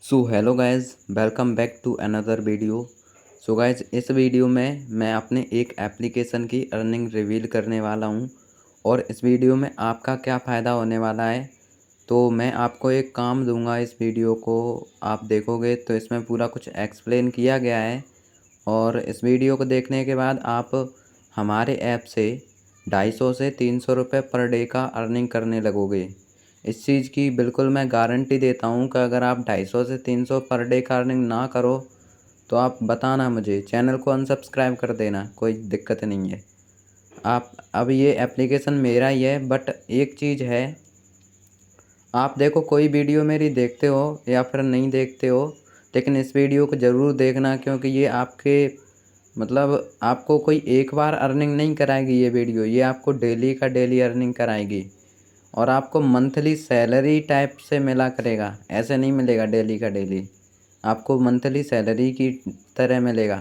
So hello guys, welcome back to another video. So guys, इस video में मैं अपने एक एप्लीकेशन की अर्निंग रिवील करने वाला हूं और इस वीडियो में आपका क्या फ़ायदा होने वाला है। तो मैं आपको एक काम दूंगा, इस वीडियो को आप देखोगे तो इसमें पूरा कुछ एक्सप्लेन किया गया है और इस वीडियो को देखने के बाद आप हमारे ऐप से 250 से 300 रुपये पर डे का अर्निंग करने लगोगे। इस चीज़ की बिल्कुल मैं गारंटी देता हूँ कि अगर आप 250 से 300 पर डे का अर्निंग ना करो तो आप बताना मुझे, चैनल को अनसब्सक्राइब कर देना, कोई दिक्कत नहीं है। आप अब ये एप्लीकेशन मेरा ही है, बट एक चीज़ है, आप देखो कोई वीडियो मेरी देखते हो या फिर नहीं देखते हो, लेकिन इस वीडियो को ज़रूर देखना, क्योंकि ये आपके आपको कोई एक बार अर्निंग नहीं कराएगी ये वीडियो, ये आपको डेली का डेली अर्निंग कराएगी और आपको मंथली सैलरी टाइप से मिला करेगा। ऐसे नहीं मिलेगा डेली का डेली, आपको मंथली सैलरी की तरह मिलेगा।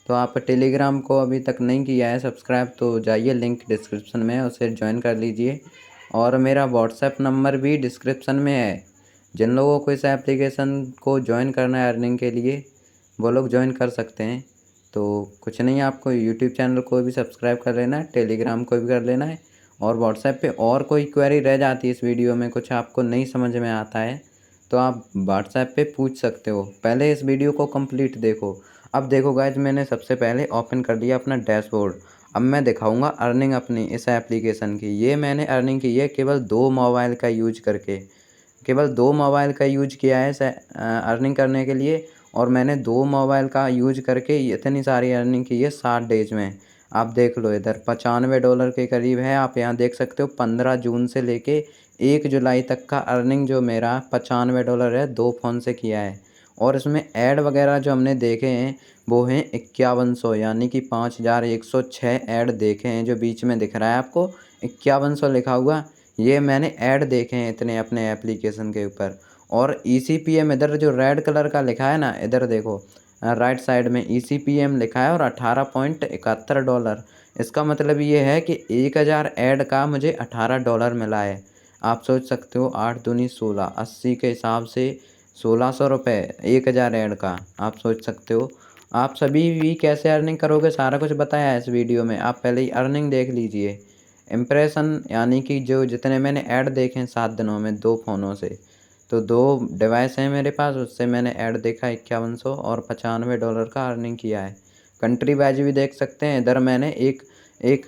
तो आप टेलीग्राम को अभी तक नहीं किया है सब्सक्राइब तो जाइए, लिंक डिस्क्रिप्शन में है, उसे ज्वाइन कर लीजिए और मेरा व्हाट्सएप नंबर भी डिस्क्रिप्शन में है। जिन लोगों को इस एप्लीकेशन को ज्वाइन करना है अर्निंग के लिए, वो लोग ज्वाइन कर सकते हैं। तो कुछ नहीं, आपको यूट्यूब चैनल को भी सब्सक्राइब कर लेना है, टेलीग्राम को भी कर लेना है और व्हाट्सएप पे और कोई क्वेरी रह जाती है इस वीडियो में, कुछ आपको नहीं समझ में आता है तो आप व्हाट्सएप पे पूछ सकते हो। पहले इस वीडियो को कंप्लीट देखो। अब देखो गाइज, मैंने सबसे पहले ओपन कर लिया अपना डैशबोर्ड। अब मैं दिखाऊंगा अर्निंग अपनी इस एप्लीकेशन की। ये मैंने अर्निंग की है केवल 2 मोबाइल का यूज करके, केवल 2 मोबाइल का यूज किया है अर्निंग करने के लिए और मैंने 2 मोबाइल का यूज करके इतनी सारी अर्निंग की है 60 डेज में। आप देख लो, इधर $95 के करीब है। आप यहाँ देख सकते हो 15 जून से लेके 1 जुलाई तक का अर्निंग जो मेरा $95 है, 2 फ़ोन से किया है। और इसमें ऐड वगैरह जो हमने देखे हैं वो हैं 5100, यानी कि 5106 ऐड देखे हैं। जो बीच में दिख रहा है आपको 5100 लिखा हुआ, ये मैंने ऐड देखे हैं इतने अपने एप्लीकेशन के ऊपर। और ECPM इधर जो रेड कलर का लिखा है ना, इधर देखो राइट साइड में ECPM लिखा है और $18.71। इसका मतलब ये है कि 1000 ऐड का मुझे $18 मिला है। आप सोच सकते हो, 8 दूनी 16, 80 के हिसाब से 1600 रुपये 1000 ऐड का। आप सोच सकते हो आप सभी भी कैसे अर्निंग करोगे, सारा कुछ बताया है इस वीडियो में। आप पहले ही अर्निंग देख लीजिए। इम्प्रेशन यानी कि जो जितने मैंने ऐड देखे हैं 7 दिनों में 2 फ़ोनों से, तो 2 डिवाइस हैं मेरे पास, उससे मैंने ऐड देखा 5100 और $95 का अर्निंग किया है। कंट्री वाइज भी देख सकते हैं, इधर मैंने एक एक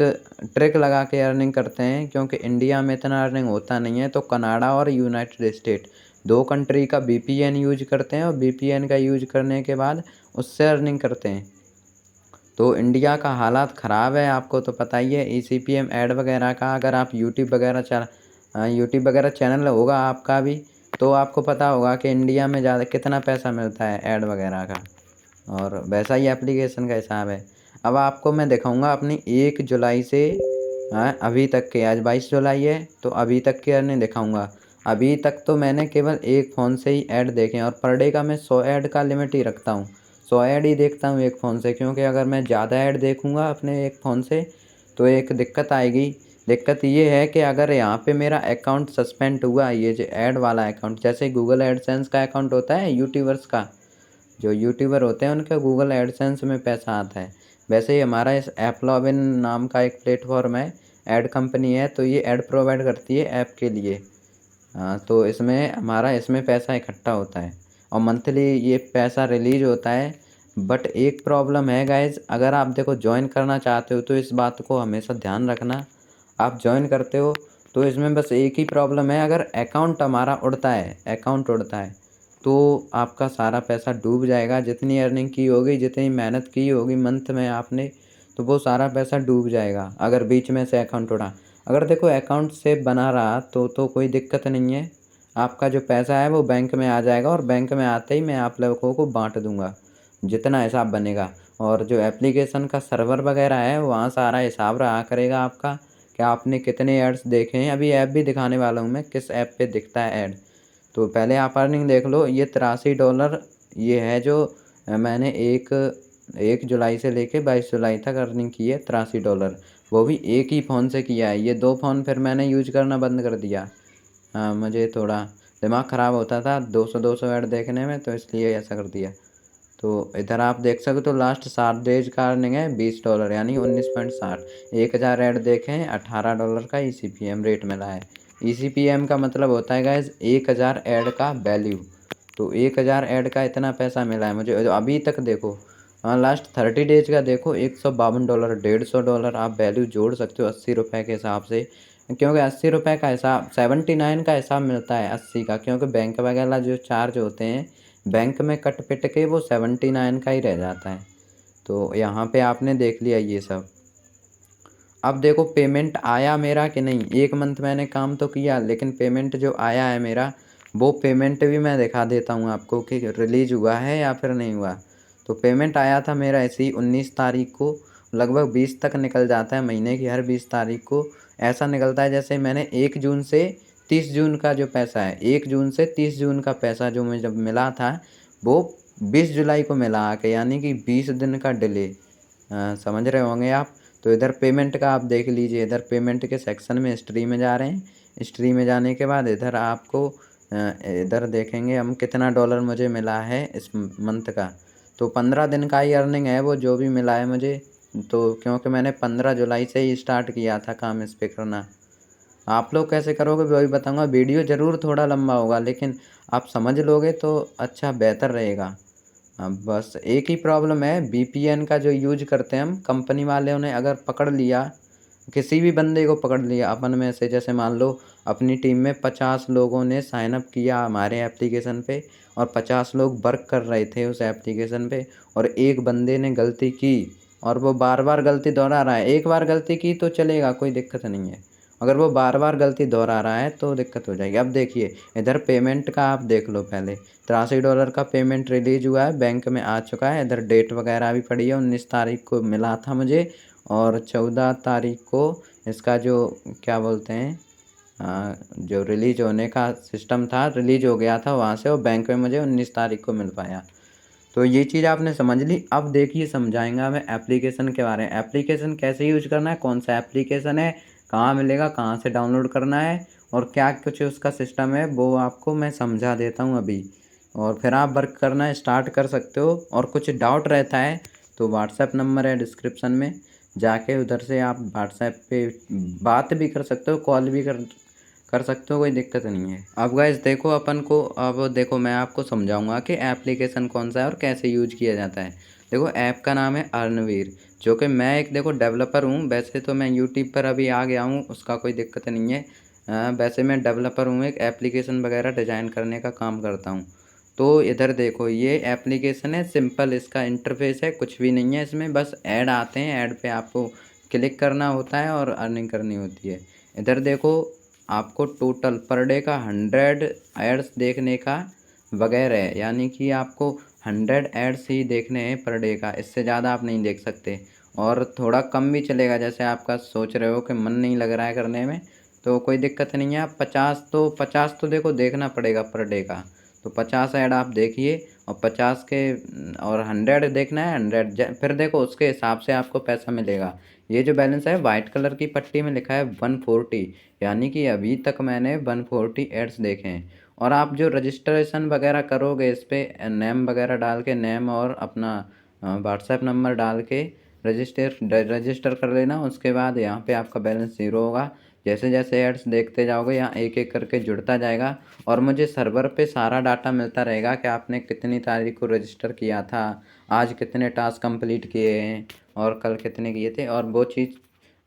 ट्रिक लगा के अर्निंग करते हैं, क्योंकि इंडिया में इतना अर्निंग होता नहीं है, तो कनाडा और यूनाइटेड स्टेट 2 कंट्री का VPN यूज करते हैं और VPN का यूज करने के बाद उससे अर्निंग करते हैं। तो इंडिया का हालात ख़राब है, आपको तो पता ही है। ECPM ऐड वगैरह का, अगर आप यूट्यूब वगैरह चैनल होगा आपका भी, तो आपको पता होगा कि इंडिया में ज़्यादा कितना पैसा मिलता है ऐड वगैरह का, और वैसा ही एप्लीकेशन का हिसाब है। अब आपको मैं दिखाऊंगा अपनी 1 जुलाई से अभी तक के, आज 22 जुलाई है तो अभी तक के अर्निंग दिखाऊंगा। अभी तक तो मैंने केवल एक फ़ोन से ही ऐड देखे हैं और पर डे का मैं 100 ऐड का लिमिट ही रखता हूँ। 100 ऐड ही देखता हूँ एक फ़ोन से, क्योंकि अगर मैं ज़्यादा ऐड देखूँगा अपने एक फ़ोन से तो एक दिक्कत आएगी। दिक्कत ये है कि अगर यहाँ पे मेरा अकाउंट सस्पेंड हुआ, ये जो ऐड वाला अकाउंट, जैसे गूगल एडसेंस का अकाउंट होता है यूट्यूबर्स का, जो यूट्यूबर होते हैं उनका गूगल एडसेंस में पैसा आता है, वैसे ही हमारा इस एप्लॉबिन नाम का एक प्लेटफॉर्म है, ऐड कंपनी है, तो ये ऐड प्रोवाइड करती है ऐप के लिए। तो इसमें हमारा इसमें पैसा इकट्ठा होता है और मंथली ये पैसा रिलीज होता है। बट एक प्रॉब्लम है गाइज, अगर आप देखो ज्वाइन करना चाहते हो तो इस बात को हमेशा ध्यान रखना। आप ज्वाइन करते हो तो इसमें बस एक ही प्रॉब्लम है, अगर अकाउंट हमारा उड़ता है, अकाउंट उड़ता है तो आपका सारा पैसा डूब जाएगा। जितनी अर्निंग की होगी, जितनी मेहनत की होगी मंथ में आपने, तो वो सारा पैसा डूब जाएगा अगर बीच में से अकाउंट उड़ा। अगर देखो अकाउंट सेफ बना रहा तो कोई दिक्कत नहीं है, आपका जो पैसा है वो बैंक में आ जाएगा और बैंक में आते ही मैं आप लोगों को बांट दूंगा जितना हिसाब बनेगा। और जो एप्लीकेशन का सर्वर वगैरह है वहाँ सारा हिसाब रहा करेगा आपका कि आपने कितने ऐड्स देखे हैं। अभी ऐप भी दिखाने वाला हूँ मैं, किस ऐप पे दिखता है ऐड। तो पहले आप अर्निंग देख लो। ये $83 ये है जो मैंने 1 जुलाई से लेके 22 जुलाई तक अर्निंग की है, $83, वो भी एक ही फ़ोन से किया है। ये 2 फ़ोन फिर मैंने यूज करना बंद कर दिया। हाँ, मुझे थोड़ा दिमाग ख़राब होता था 200-200 ऐड देखने में, तो इसलिए ऐसा कर दिया। तो इधर आप देख सकते हो लास्ट 7 डेज़ का अर्निंग है $20 यानी 19.60। 1000 ऐड देखे हैं, $18 का ईसीपीएम रेट मिला है। ईसीपीएम का मतलब होता है गाइज़ 1000 ऐड का वैल्यू। तो 1000 ऐड का इतना पैसा मिला है मुझे जो अभी तक देखो। लास्ट 30 डेज़ का देखो $152, $150 आप वैल्यू जोड़ सकते हो ₹80 के हिसाब से। क्योंकि ₹80 का हिसाब 79 का हिसाब मिलता है 80 का, क्योंकि बैंक वगैरह जो चार्ज होते हैं बैंक में कट-पिट के वो 79 का ही रह जाता है। तो यहाँ पे आपने देख लिया ये सब। अब देखो पेमेंट आया मेरा कि नहीं, 1 मंथ मैंने काम तो किया लेकिन पेमेंट जो आया है मेरा, वो पेमेंट भी मैं दिखा देता हूँ आपको कि रिलीज़ हुआ है या फिर नहीं हुआ। तो पेमेंट आया था मेरा ऐसे ही 19 तारीख को, लगभग 20 तक निकल जाता है महीने की हर 20 तारीख को। ऐसा निकलता है जैसे मैंने 1 जून से 30 जून का जो पैसा है, 1 जून से 30 जून का पैसा जो मुझे जब मिला था, वो 20 जुलाई को मिला आके, यानी कि 20 दिन का डिले। समझ रहे होंगे आप। तो इधर पेमेंट का आप देख लीजिए, इधर पेमेंट के सेक्शन में हिस्ट्री में जा रहे हैं। हिस्ट्री में जाने के बाद इधर आपको इधर देखेंगे हम कितना डॉलर मुझे मिला है इस मंथ का। तो 15 दिन का ही अर्निंग है वो जो भी मिला है मुझे। तो क्योंकि मैंने 15 जुलाई से ही स्टार्ट किया था काम इस पे करना। आप लोग कैसे करोगे वही बताऊँगा। वीडियो ज़रूर थोड़ा लंबा होगा लेकिन आप समझ लोगे तो अच्छा बेहतर रहेगा। बस एक ही प्रॉब्लम है वीपीएन का जो यूज़ करते हैं हम, कंपनी वालों ने अगर पकड़ लिया, किसी भी बंदे को पकड़ लिया अपन में से, जैसे मान लो अपनी टीम में 50 लोगों ने साइन अप किया हमारे एप्लीकेशन पे और 50 लोग वर्क कर रहे थे उस एप्लीकेशन पे, और एक बंदे ने गलती की और वो बार-बार गलती दोहरा रहा है। एक बार गलती की तो चलेगा, कोई दिक्कत नहीं है। अगर वो बार-बार गलती दोहरा रहा है तो दिक्कत हो जाएगी। अब देखिए इधर पेमेंट का आप देख लो पहले। $83 का पेमेंट रिलीज़ हुआ है, बैंक में आ चुका है। इधर डेट वगैरह भी पड़ी है, 19 तारीख को मिला था मुझे और 14 तारीख को इसका जो क्या बोलते हैं जो रिलीज़ होने का सिस्टम था, रिलीज़ हो गया था वहाँ से, और बैंक में मुझे 19 तारीख को मिल पाया। तो ये चीज़ आपने समझ ली। अब देखिए समझाएँगा मैं एप्लीकेशन के बारे में। एप्लीकेशन कैसे यूज़ करना है, कौन-सा एप्लीकेशन है, कहाँ मिलेगा, कहाँ से डाउनलोड करना है और क्या कुछ उसका सिस्टम है, वो आपको मैं समझा देता हूँ अभी। और फिर आप वर्क करना स्टार्ट कर सकते हो। और कुछ डाउट रहता है तो व्हाट्सएप नंबर है डिस्क्रिप्शन में, जाके उधर से आप व्हाट्सएप पे बात भी कर सकते हो, कॉल भी कर कर सकते हो, कोई दिक्कत नहीं है। अब गाइस देखो अपन को, अब देखो मैं आपको समझाऊंगा कि एप्लीकेशन कौन सा है और कैसे यूज किया जाता है। देखो ऐप का नाम है अर्नवीर, जो कि मैं एक देखो डेवलपर हूँ। वैसे तो मैं यूट्यूब पर अभी आ गया हूँ, उसका कोई दिक्कत नहीं है। वैसे मैं डेवलपर हूँ, एक एप्लीकेशन वगैरह डिज़ाइन करने का काम करता हूँ। तो इधर देखो ये एप्लीकेशन है सिंपल, इसका इंटरफेस है, कुछ भी नहीं है इसमें, बस ऐड आते हैं, ऐड पे आपको क्लिक करना होता है और अर्निंग करनी होती है। इधर देखो आपको टोटल पर डे का 100 एड्स देखने का वगैरह है, यानी कि आपको 100 एड्स ही देखने हैं पर डे का, इससे ज़्यादा आप नहीं देख सकते। और थोड़ा कम भी चलेगा, जैसे आपका सोच रहे हो कि मन नहीं लग रहा है करने में, तो कोई दिक्कत नहीं है। आप 50 तो देखो देखना पड़ेगा पर डे का। तो 50 ऐड आप देखिए और 50 के और 100 देखना है, 100 फिर देखो उसके हिसाब से आपको पैसा मिलेगा। ये जो बैलेंस है वाइट कलर की पट्टी में लिखा है 140, यानी कि अभी तक मैंने 140 एड्स देखे हैं। और आप जो रजिस्ट्रेशन वगैरह करोगे इस पर नेम वगैरह डाल के, नेम और अपना व्हाट्सएप नंबर डाल के रजिस्टर कर लेना। उसके बाद यहाँ पे आपका बैलेंस ज़ीरो होगा। जैसे जैसे ऐड्स देखते जाओगे यहाँ एक एक करके जुड़ता जाएगा और मुझे सर्वर पे सारा डाटा मिलता रहेगा कि आपने कितनी तारीख को रजिस्टर किया था, आज कितने टास्क कंप्लीट किए हैं और कल कितने किए थे और वो चीज़।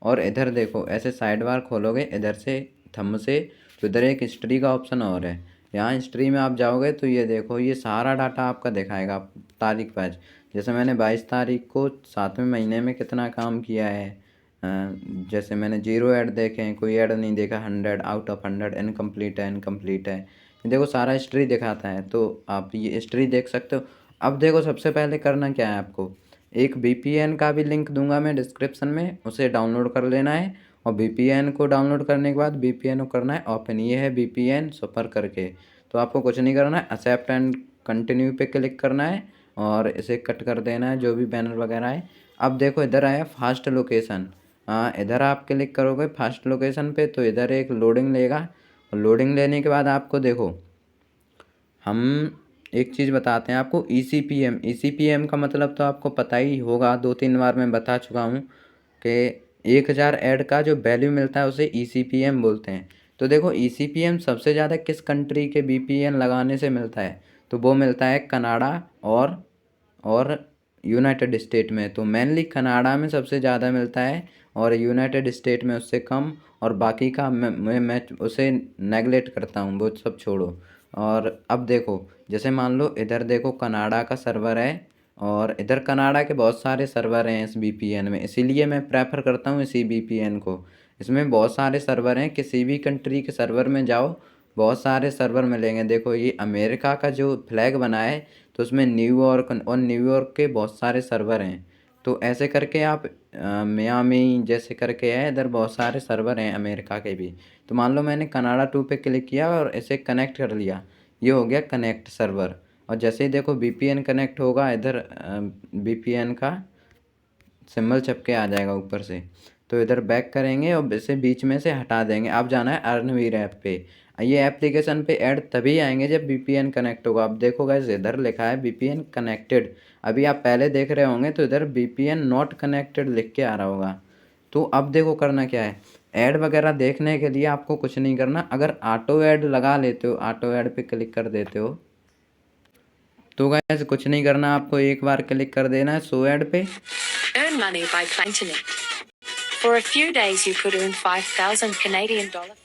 और इधर देखो ऐसे साइड बार खोलोगे इधर से थंब से, तो इधर एक हिस्ट्री का ऑप्शन और है। यहाँ हिस्ट्री में आप जाओगे तो ये देखो ये सारा डाटा आपका दिखाएगा तारीख वाइज। जैसे मैंने 22 तारीख को 7वें महीने में कितना काम किया है। जैसे मैंने 0 ऐड देखे हैं, कोई ऐड नहीं देखा, 100 आउट ऑफ 100, इनकम्प्लीट है, इनकम्प्लीट है। ये देखो सारा हिस्ट्री दिखाता है, तो आप ये हिस्ट्री देख सकते हो। अब देखो सबसे पहले करना क्या है आपको, एक वीपीएन का भी लिंक दूंगा मैं डिस्क्रिप्शन में, उसे डाउनलोड कर लेना है। और वीपीएन को डाउनलोड करने के बाद वीपीएन को करना है ओपन, ये है वीपीएन सुपर करके। तो आपको कुछ नहीं करना है, एक्सेप्ट एंड कंटिन्यू पे क्लिक करना है और इसे कट कर देना है जो भी बैनर वगैरह है। अब देखो इधर आया फास्ट लोकेशन, इधर आप क्लिक करोगे फास्ट लोकेशन पे तो इधर एक लोडिंग लेगा। लोडिंग लेने के बाद आपको देखो हम एक चीज़ बताते हैं आपको, ईसीपीएम का मतलब तो आपको पता ही होगा, 2-3 बार मैं बता चुका हूँ कि 1000 ऐड का जो वैल्यू मिलता है उसे ईसीपीएम बोलते हैं। तो देखो ईसीपीएम सबसे ज़्यादा किस कंट्री के वीपीएन लगाने से मिलता है, तो वो मिलता है कनाडा और यूनाइटेड स्टेट में। तो मेनली कनाडा में सबसे ज़्यादा मिलता है और यूनाइटेड स्टेट में उससे कम, और बाकी का मैं उसे नेगलेक्ट करता हूँ, वो सब छोड़ो। और अब देखो, जैसे मान लो इधर देखो कनाडा का सर्वर है और इधर कनाडा के बहुत सारे सर्वर हैं इस वीपीएन में, इसीलिए मैं प्रेफर करता हूँ इसी वीपीएन को। इसमें बहुत सारे सर्वर हैं, किसी भी कंट्री के सर्वर में जाओ बहुत सारे सर्वर मिलेंगे। देखो ये अमेरिका का जो फ्लैग बना है तो उसमें न्यूयॉर्क, और न्यूयॉर्क के बहुत सारे सर्वर हैं। तो ऐसे करके आप मियामी जैसे करके है, इधर बहुत सारे सर्वर हैं अमेरिका के भी। तो मान लो मैंने कनाडा 2 पे क्लिक किया और इसे कनेक्ट कर लिया, ये हो गया कनेक्ट सर्वर। और जैसे ही देखो वीपीएन कनेक्ट होगा, इधर वीपीएन का सिंबल छपके आ जाएगा ऊपर से। तो इधर बैक करेंगे और इसे बीच में से हटा देंगे। अब जाना है अर्नवीर ऐप पे। ये एप्लीकेशन पे ऐड तभी आएंगे जब वीपीएन कनेक्ट होगा। अब देखो गाइस, इधर लिखा है वीपीएन कनेक्टेड, अभी आप पहले देख रहे होंगे तो इधर वीपीएन नॉट कनेक्टेड लिख के आ रहा होगा। तो अब देखो करना क्या है, ऐड वगैरह देखने के लिए आपको कुछ नहीं करना। अगर ऑटो ऐड लगा लेते हो, ऑटो ऐड पे क्लिक कर देते हो, तो गाइस कुछ नहीं करना, आपको एक बार क्लिक कर देना है शो ऐड पे। Earn money by internet. For a few days you could earn 5,000 Canadian dollar.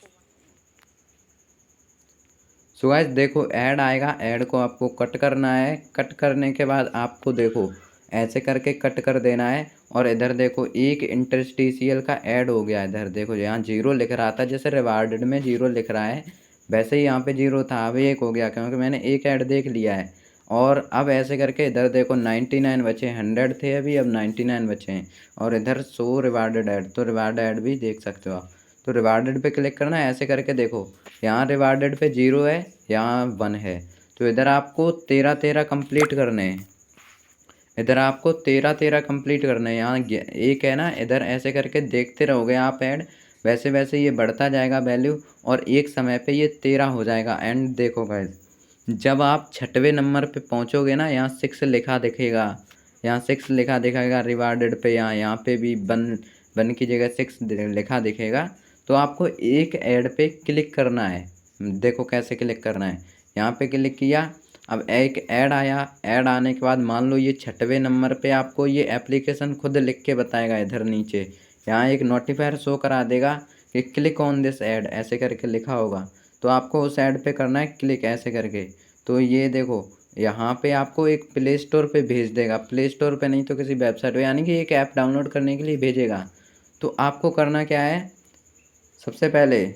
So guys देखो ऐड आएगा, ऐड को आपको कट करना है। कट करने के बाद आपको देखो ऐसे करके कट कर देना है। और इधर देखो एक इंटरस्टिशियल का ऐड हो गया। इधर देखो यहाँ 0 लिख रहा था, जैसे रिवार्डेड में 0 लिख रहा है वैसे ही यहाँ पे 0 था, अब 1 हो गया क्योंकि मैंने एक ऐड देख लिया है। और अब ऐसे करके इधर देखो 99 बचे, 100 थे अभी, अब 99 बचे हैं। और इधर शो रिवार्डेड ऐड, तो रिवार्ड ऐड भी देख सकते हो आप। तो रिवार्डेड पे क्लिक करना है, ऐसे करके देखो यहाँ रिवार्डेड पे 0 है, यहाँ 1 है। तो इधर आपको 13 कंप्लीट करने हैं, इधर आपको 13 कंप्लीट करना है। यहाँ एक है ना, इधर ऐसे करके देखते रहोगे आप ऐड, वैसे वैसे ये बढ़ता जाएगा वैल्यू, और एक समय पे ये 13 हो जाएगा। एंड देखो गाइस, जब आप 6वें नंबर पे पहुँचोगे ना, यहाँ 6 लिखा दिखेगा, यहाँ 6 लिखा दिखेगा रिवार्डेड पे, यहाँ पे भी 1 की जगह 6 लिखा दिखेगा। तो आपको एक ऐड पे क्लिक करना है। देखो कैसे क्लिक करना है, यहाँ पे क्लिक किया, अब एक ऐड आया। ऐड आने के बाद मान लो ये 6वें नंबर पे आपको ये एप्लीकेशन खुद लिख के बताएगा। इधर नीचे यहाँ एक नोटिफायर शो करा देगा कि क्लिक ऑन दिस ऐड, ऐसे करके लिखा होगा। तो आपको उस ऐड पे करना है क्लिक, ऐसे करके। तो ये देखो यहाँ पे आपको एक प्ले स्टोर पे भेज देगा, प्ले स्टोर पे नहीं तो किसी वेबसाइट पे, यानी कि एक ऐप डाउनलोड करने के लिए भेजेगा। तो आपको करना क्या है, सबसे पहले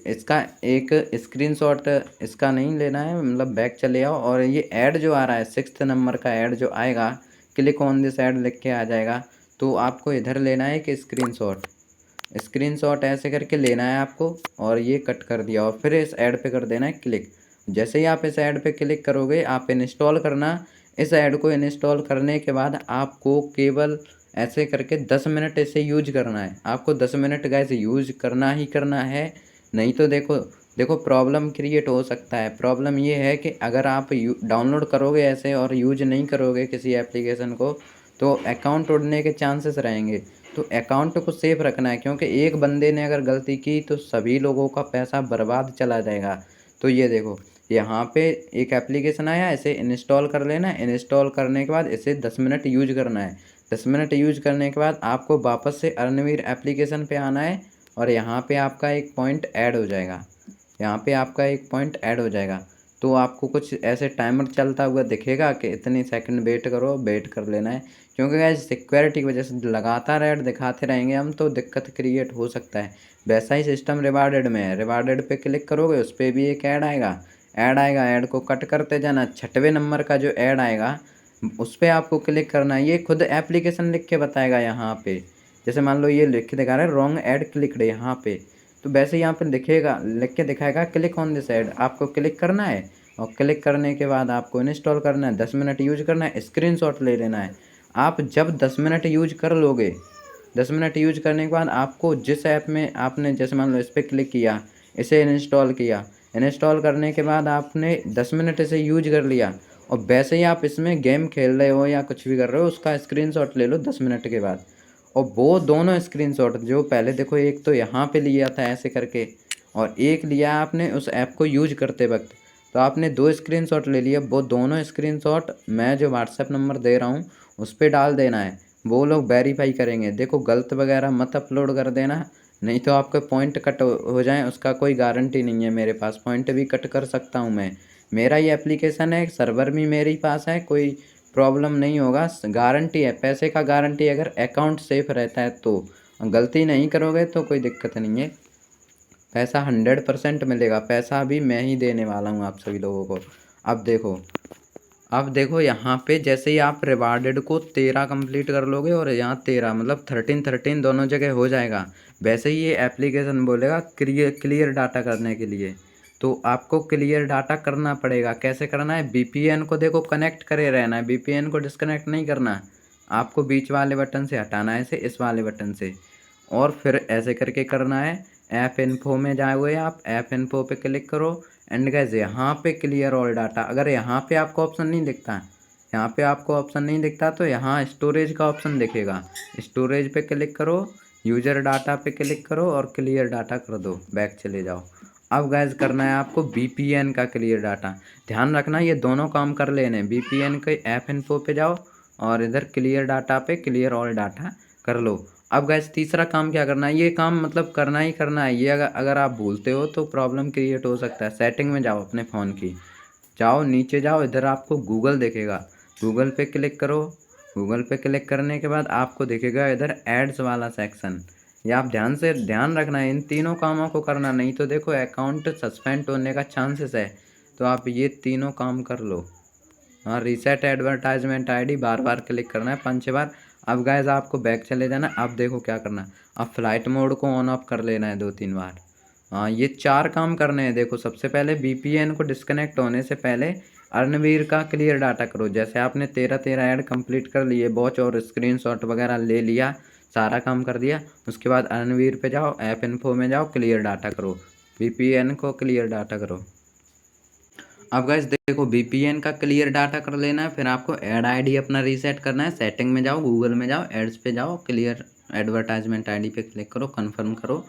इसका एक स्क्रीनशॉट इसका नहीं लेना है, मतलब बैक चले आओ, और ये ऐड जो आ रहा है 6th नंबर का ऐड जो आएगा, क्लिक ऑन दिस ऐड लिख के आ जाएगा। तो आपको इधर लेना है कि स्क्रीनशॉट ऐसे करके लेना है आपको, और ये कट कर दिया, और फिर इस ऐड पे कर देना है क्लिक। जैसे ही आप इस ऐड पे क्लिक करोगे, आप इंस्टॉल करना। इस ऐड को इंस्टॉल करने के बाद आपको केवल ऐसे करके 10 मिनट इसे यूज करना है। आपको 10 मिनट गैस यूज करना ही करना है, नहीं तो देखो प्रॉब्लम क्रिएट हो सकता है। प्रॉब्लम ये है कि अगर आप डाउनलोड करोगे ऐसे और यूज नहीं करोगे किसी एप्लीकेशन को, तो अकाउंट उड़ने के चांसेस रहेंगे। तो अकाउंट को सेफ रखना है, क्योंकि एक बंदे ने अगर गलती की तो सभी लोगों का पैसा बर्बाद चला जाएगा। तो ये देखो यहाँ पे एक एप्लीकेशन आया, इसे इंस्टॉल कर लेना है। इंस्टॉल करने के बाद इसे 10 मिनट यूज करना है। 10 मिनट यूज करने के बाद आपको वापस से अर्नवीर एप्लीकेशन पे आना है, और यहाँ पे आपका एक पॉइंट ऐड हो जाएगा, यहाँ पे आपका एक पॉइंट ऐड हो जाएगा। तो आपको कुछ ऐसे टाइमर चलता हुआ दिखेगा कि इतनी सेकंड वेट करो, वेट कर लेना है। क्योंकि गाइस सिक्योरिटी की वजह से लगातार ऐड दिखाते रहेंगे हम, तो दिक्कत क्रिएट हो सकता है। वैसा ही सिस्टम रिवार्डेड में है, रिवार्डेड पे क्लिक करोगे उस पर भी एक ऐड आएगा, ऐड को कट करते जाना। 6वें नंबर का जो ऐड आएगा उस पर आपको क्लिक करना है। ये खुद एप्लीकेशन लिख के बताएगा यहाँ पे, जैसे मान लो ये लिख के दिखा रहा है रॉन्ग ऐड क्लिक्ड यहाँ पे, तो वैसे यहाँ पे दिखेगा, लिख के दिखाएगा क्लिक ऑन दिस ऐड। आपको क्लिक करना है, और क्लिक करने के बाद आपको इंस्टॉल करना है, 10 मिनट यूज करना है, स्क्रीनशॉट ले लेना है। आप जब 10 मिनट यूज कर लोगे, 10 मिनट यूज करने के बाद आपको जिस ऐप में आपने, जैसे मान लो इस पर क्लिक किया, इसे इंस्टॉल किया, इंस्टॉल करने के बाद आपने 10 मिनट इसे यूज कर लिया और वैसे ही आप इसमें गेम खेल रहे हो या कुछ भी कर रहे हो, उसका स्क्रीनशॉट ले लो 10 मिनट के बाद। और वो दोनों स्क्रीनशॉट जो पहले देखो, एक तो यहाँ पे लिया था ऐसे करके और एक लिया आपने उस ऐप को यूज करते वक्त, तो आपने 2 स्क्रीनशॉट ले लिए। वो दोनों स्क्रीनशॉट मैं जो व्हाट्सएप नंबर दे रहा हूँ उस पर डाल देना है, वो लोग वेरीफाई करेंगे। देखो गलत वगैरह मत अपलोड कर देना, नहीं तो आपके पॉइंट कट हो जाएँ, उसका कोई गारंटी नहीं है। मेरे पास पॉइंट भी कट कर सकता हूँ मैं, मेरा ये एप्लीकेशन है, सर्वर भी मेरे पास है, कोई प्रॉब्लम नहीं होगा। गारंटी है, पैसे का गारंटी, अगर अकाउंट सेफ रहता है तो। गलती नहीं करोगे तो कोई दिक्कत नहीं है, पैसा 100% मिलेगा। पैसा भी मैं ही देने वाला हूँ आप सभी लोगों को। अब देखो यहाँ पे जैसे ही आप रिवार्डेड को 13 कंप्लीट कर लोगे और यहाँ 13 मतलब 13 दोनों जगह हो जाएगा, वैसे ही ये एप्लीकेशन बोलेगा क्लियर डाटा करने के लिए। तो आपको क्लियर डाटा करना पड़ेगा। कैसे करना है? VPN को देखो कनेक्ट करे रहना है, VPN को डिस्कनेक्ट नहीं करना। आपको बीच वाले बटन से हटाना है इसे, इस वाले बटन से, और फिर ऐसे करके करना है। ऐप इन्फो में जाओगे आप, ऐप इन्फो पे क्लिक करो एंड गाइस यहाँ पे क्लियर ऑल डाटा। अगर यहाँ पे आपको ऑप्शन नहीं दिखता, यहाँ पे आपको ऑप्शन नहीं दिखता तो यहाँ स्टोरेज का ऑप्शन दिखेगा, स्टोरेज पे क्लिक करो, यूजर डाटा पे क्लिक करो और क्लियर डाटा कर दो, बैक चले जाओ। अब गाइस करना है आपको VPN का क्लियर डाटा। ध्यान रखना ये दोनों काम कर लेने, VPN के ऐप इन्फो पे जाओ और इधर क्लियर डाटा पे क्लियर ऑल डाटा कर लो। अब गाइस तीसरा काम क्या करना है, ये काम मतलब करना ही करना है। ये अगर आप भूलते हो तो प्रॉब्लम क्रिएट हो सकता है। सेटिंग में जाओ अपने फ़ोन की, जाओ नीचे जाओ, इधर आपको गूगल दिखेगा, गूगल पे क्लिक करो। गूगल पे क्लिक करने के बाद आपको दिखेगा इधर एड्स वाला सेक्शन। ये आप ध्यान रखना है, इन तीनों कामों को करना, नहीं तो देखो अकाउंट सस्पेंड होने का चांसेस है। तो आप ये तीनों काम कर लो। हाँ, रीसेट एडवर्टाइजमेंट आईडी बार बार क्लिक करना है 5-6 बार। अब गाइस आपको बैक चले जाना है। अब देखो क्या करना है, अब फ्लाइट मोड को ऑन ऑफ कर लेना है 2-3 बार। हाँ, ये 4 काम करने हैं। देखो सबसे पहले VPN को डिस्कनेक्ट होने से पहले अर्नवीर का क्लियर डाटा करो। जैसे आपने 13 ऐड कंप्लीट कर लिए, वॉच और स्क्रीनशॉट वगैरह ले लिया, सारा काम कर दिया, उसके बाद अर्नवीर पे जाओ, ऐप इन्फो में जाओ, क्लियर डाटा करो, VPN को क्लियर डाटा करो। अब गाइस देखो VPN का क्लियर डाटा कर लेना है, फिर आपको ऐड आईडी अपना रीसेट करना है। सेटिंग में जाओ, गूगल में जाओ, एड्स पे जाओ, क्लियर एडवर्टाइजमेंट आईडी पे क्लिक करो, कन्फर्म करो,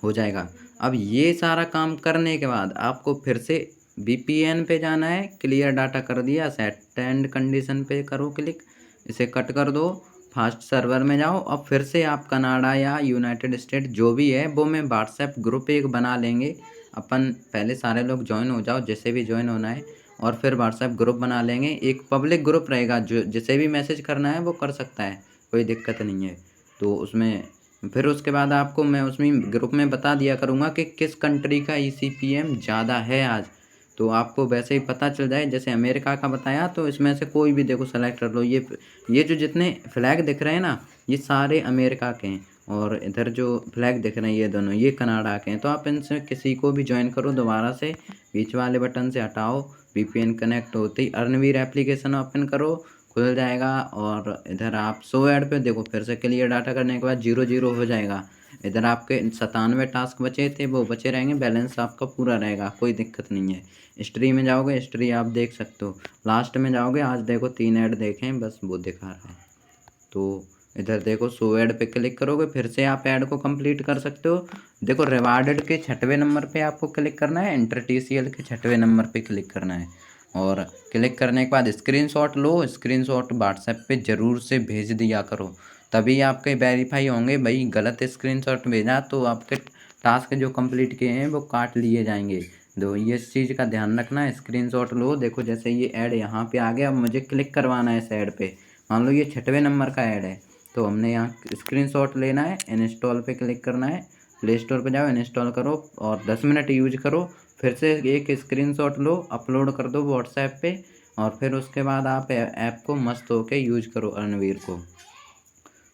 हो जाएगा। अब ये सारा काम करने के बाद आपको फिर से VPN पे जाना है। क्लियर डाटा कर दिया, सेट एंड कंडीशन पे करो क्लिक, इसे कट कर दो, फास्ट सर्वर में जाओ। अब फिर से आप कनाडा या यूनाइटेड स्टेट जो भी है वो मैं व्हाट्सएप ग्रुप एक बना लेंगे अपन। पहले सारे लोग ज्वाइन हो जाओ, जिसे भी ज्वाइन होना है, और फिर व्हाट्सएप ग्रुप बना लेंगे। एक पब्लिक ग्रुप रहेगा, जो जिसे भी मैसेज करना है वो कर सकता है, कोई दिक्कत नहीं है। तो उसमें फिर उसके बाद आपको मैं उसमें ग्रुप में बता दिया करूँगा कि किस कंट्री का ECPM ज़्यादा है आज, तो आपको वैसे ही पता चल जाए। जैसे अमेरिका का बताया तो इसमें से कोई भी देखो सेलेक्ट कर लो। ये जो जितने फ्लैग दिख रहे हैं ना, ये सारे अमेरिका के हैं, और इधर जो फ्लैग दिख रहे हैं ये दोनों, ये कनाडा के हैं। तो आप इनसे किसी को भी ज्वाइन करो दोबारा से, बीच वाले बटन से हटाओ, VPN कनेक्ट होते ही अर्नवीर एप्लीकेशन ओपन करो, खुल जाएगा। और इधर आप शो ऐड पे देखो, फिर से क्लियर डाटा करने के बाद 0-0 हो जाएगा। इधर आपके 97 टास्क बचे थे, वो बचे रहेंगे, बैलेंस आपका पूरा रहेगा, कोई दिक्कत नहीं है। हिस्ट्री में जाओगे, हिस्ट्री आप देख सकते हो। लास्ट में जाओगे, आज देखो 3 ऐड देखें, बस वो दिखा रहा है। तो इधर देखो शो ऐड पे क्लिक करोगे, फिर से आप ऐड को कंप्लीट कर सकते हो। देखो रिवार्डेड के 6वें नंबर पे आपको क्लिक करना है, एंटर TCL के 6वें नंबर पे क्लिक करना है, और क्लिक करने के बाद स्क्रीनशॉट लो। स्क्रीनशॉट व्हाट्सएप पे ज़रूर से भेज दिया करो, तभी आपके वेरीफाई होंगे। भाई गलत स्क्रीनशॉट भेजा तो आपके टास्क जो कंप्लीट किए हैं वो काट लिए जाएंगे। तो ये इस चीज़ का ध्यान रखना है, स्क्रीनशॉट लो। देखो जैसे ये ऐड यहाँ पे आ गया, अब मुझे क्लिक करवाना है इस ऐड पे। मान लो ये 6वें नंबर का ऐड है, तो हमने यहाँ स्क्रीनशॉट लेना है, इंस्टॉल पे क्लिक करना है, प्ले स्टोर पे जाओ, इंस्टॉल करो और 10 मिनट यूज करो। फिर से एक स्क्रीनशॉट लो, अपलोड कर दो व्हाट्सएप पे, और फिर उसके बाद आप ऐप को मस्त होके यूज करो अर्नवीर को।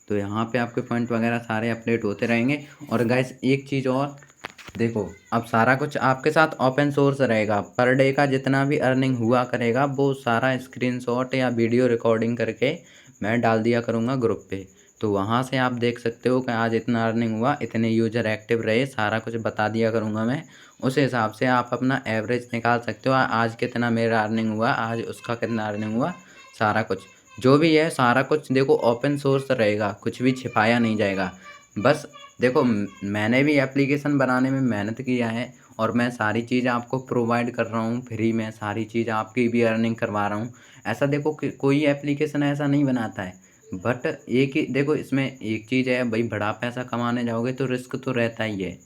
तो यहाँ पे आपके पॉइंट वगैरह सारे अपडेट होते रहेंगे। और गाइस एक चीज़ और देखो, अब सारा कुछ आपके साथ ओपन सोर्स रहेगा। पर डे का जितना भी अर्निंग हुआ करेगा वो सारा स्क्रीनशॉट या वीडियो रिकॉर्डिंग करके मैं डाल दिया करूँगा ग्रुप पे। तो वहाँ से आप देख सकते हो कि आज इतना अर्निंग हुआ, इतने यूज़र एक्टिव रहे, सारा कुछ बता दिया करूँगा मैं। उस हिसाब से आप अपना एवरेज निकाल सकते हो, आज कितना मेरा अर्निंग हुआ, आज उसका कितना अर्निंग हुआ, सारा कुछ। जो भी है सारा कुछ देखो ओपन सोर्स रहेगा, कुछ भी छिपाया नहीं जाएगा। बस देखो मैंने भी एप्लीकेशन बनाने में मेहनत किया है और मैं सारी चीज़ आपको प्रोवाइड कर रहा हूँ फ्री में, सारी चीज़ आपकी भी अर्निंग करवा रहा हूँ। ऐसा देखो कि कोई एप्लीकेशन ऐसा नहीं बनाता है। बट एक ही देखो इसमें एक चीज़ है भाई, बड़ा पैसा कमाने जाओगे तो रिस्क तो रहता ही है।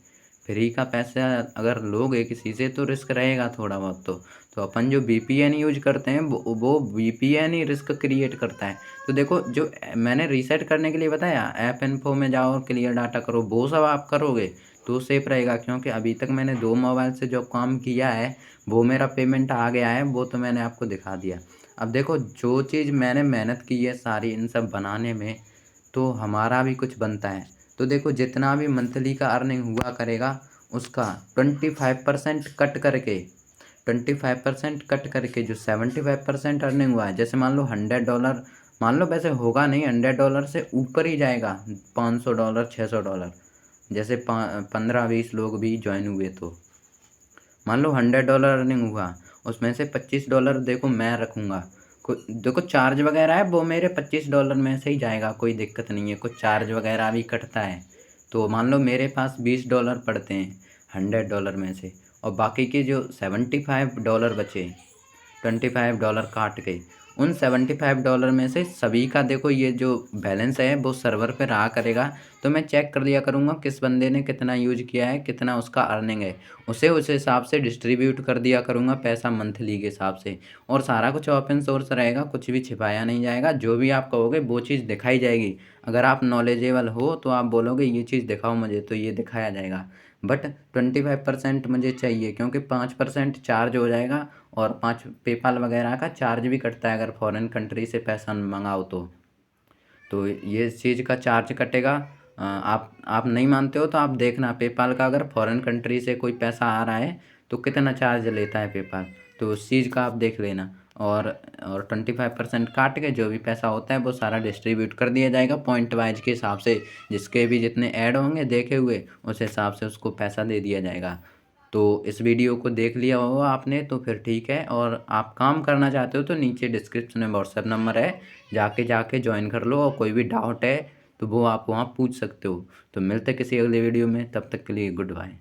फ्री का पैसा अगर लोगे किसी से तो रिस्क रहेगा थोड़ा बहुत तो। तो अपन जो वीपीएन यूज़ करते हैं वो वीपीएन ही रिस्क क्रिएट करता है। तो देखो जो मैंने रीसेट करने के लिए बताया, ऐप इन्फो में जाओ और क्लियर डाटा करो, वो सब आप करोगे तो सेफ रहेगा। क्योंकि अभी तक मैंने 2 मोबाइल से जो काम किया है वो मेरा पेमेंट आ गया है, वो तो मैंने आपको दिखा दिया। अब देखो जो चीज़ मैंने मेहनत की है सारी इन सब बनाने में, तो हमारा भी कुछ बनता है। तो देखो जितना भी मंथली का अर्निंग हुआ करेगा उसका 25% कट करके, 25% कट करके जो 75% अर्निंग हुआ है, जैसे मान लो $100, मान लो वैसे होगा नहीं, $100 से ऊपर ही जाएगा, $500 $600, जैसे 15-20 लोग भी ज्वाइन हुए तो मान लो $100 अर्निंग हुआ, उसमें से $25 देखो मैं रखूँगा। देखो चार्ज वगैरह है वो मेरे $25 में से ही जाएगा, कोई दिक्कत नहीं है, कुछ चार्ज वगैरह भी कटता है। तो मान लो मेरे पास $20 पड़ते हैं $100 में से, और बाकी के जो $75 बचे, $25 काट के, उन $75 में से सभी का देखो ये जो बैलेंस है वो सर्वर पे रहा करेगा। तो मैं चेक कर लिया करूँगा किस बंदे ने कितना यूज़ किया है, कितना उसका अर्निंग है, उसे उस हिसाब से डिस्ट्रीब्यूट कर दिया करूँगा पैसा मंथली के हिसाब से। और सारा कुछ ओपन सोर्स रहेगा, कुछ भी छिपाया नहीं जाएगा, जो भी आप कहोगे वो चीज़ दिखाई जाएगी। अगर आप नॉलेजेबल हो तो आप बोलोगे ये चीज़ दिखाओ मुझे, तो ये दिखाया जाएगा। बट 25% मुझे चाहिए, क्योंकि 5% चार्ज हो जाएगा और 5 पेपाल वगैरह का चार्ज भी कटता है अगर फॉरेन कंट्री से पैसा मंगाओ तो ये इस चीज़ का चार्ज कटेगा। आप नहीं मानते हो तो आप देखना पेपाल का, अगर फॉरेन कंट्री से कोई पैसा आ रहा है तो कितना चार्ज लेता है पेपाल, तो उस चीज़ का आप देख लेना। और 25% काट के जो भी पैसा होता है वो सारा डिस्ट्रीब्यूट कर दिया जाएगा पॉइंट वाइज के हिसाब से, जिसके भी जितने ऐड होंगे देखे हुए उस हिसाब से उसको पैसा दे दिया जाएगा। तो इस वीडियो को देख लिया हो आपने तो फिर ठीक है, और आप काम करना चाहते हो तो नीचे डिस्क्रिप्शन में व्हाट्सएप नंबर है, जाके ज्वाइन कर लो, और कोई भी डाउट है तो वो आप वहाँ पूछ सकते हो। तो मिलते हैं किसी अगले वीडियो में, तब तक के लिए गुड बाय।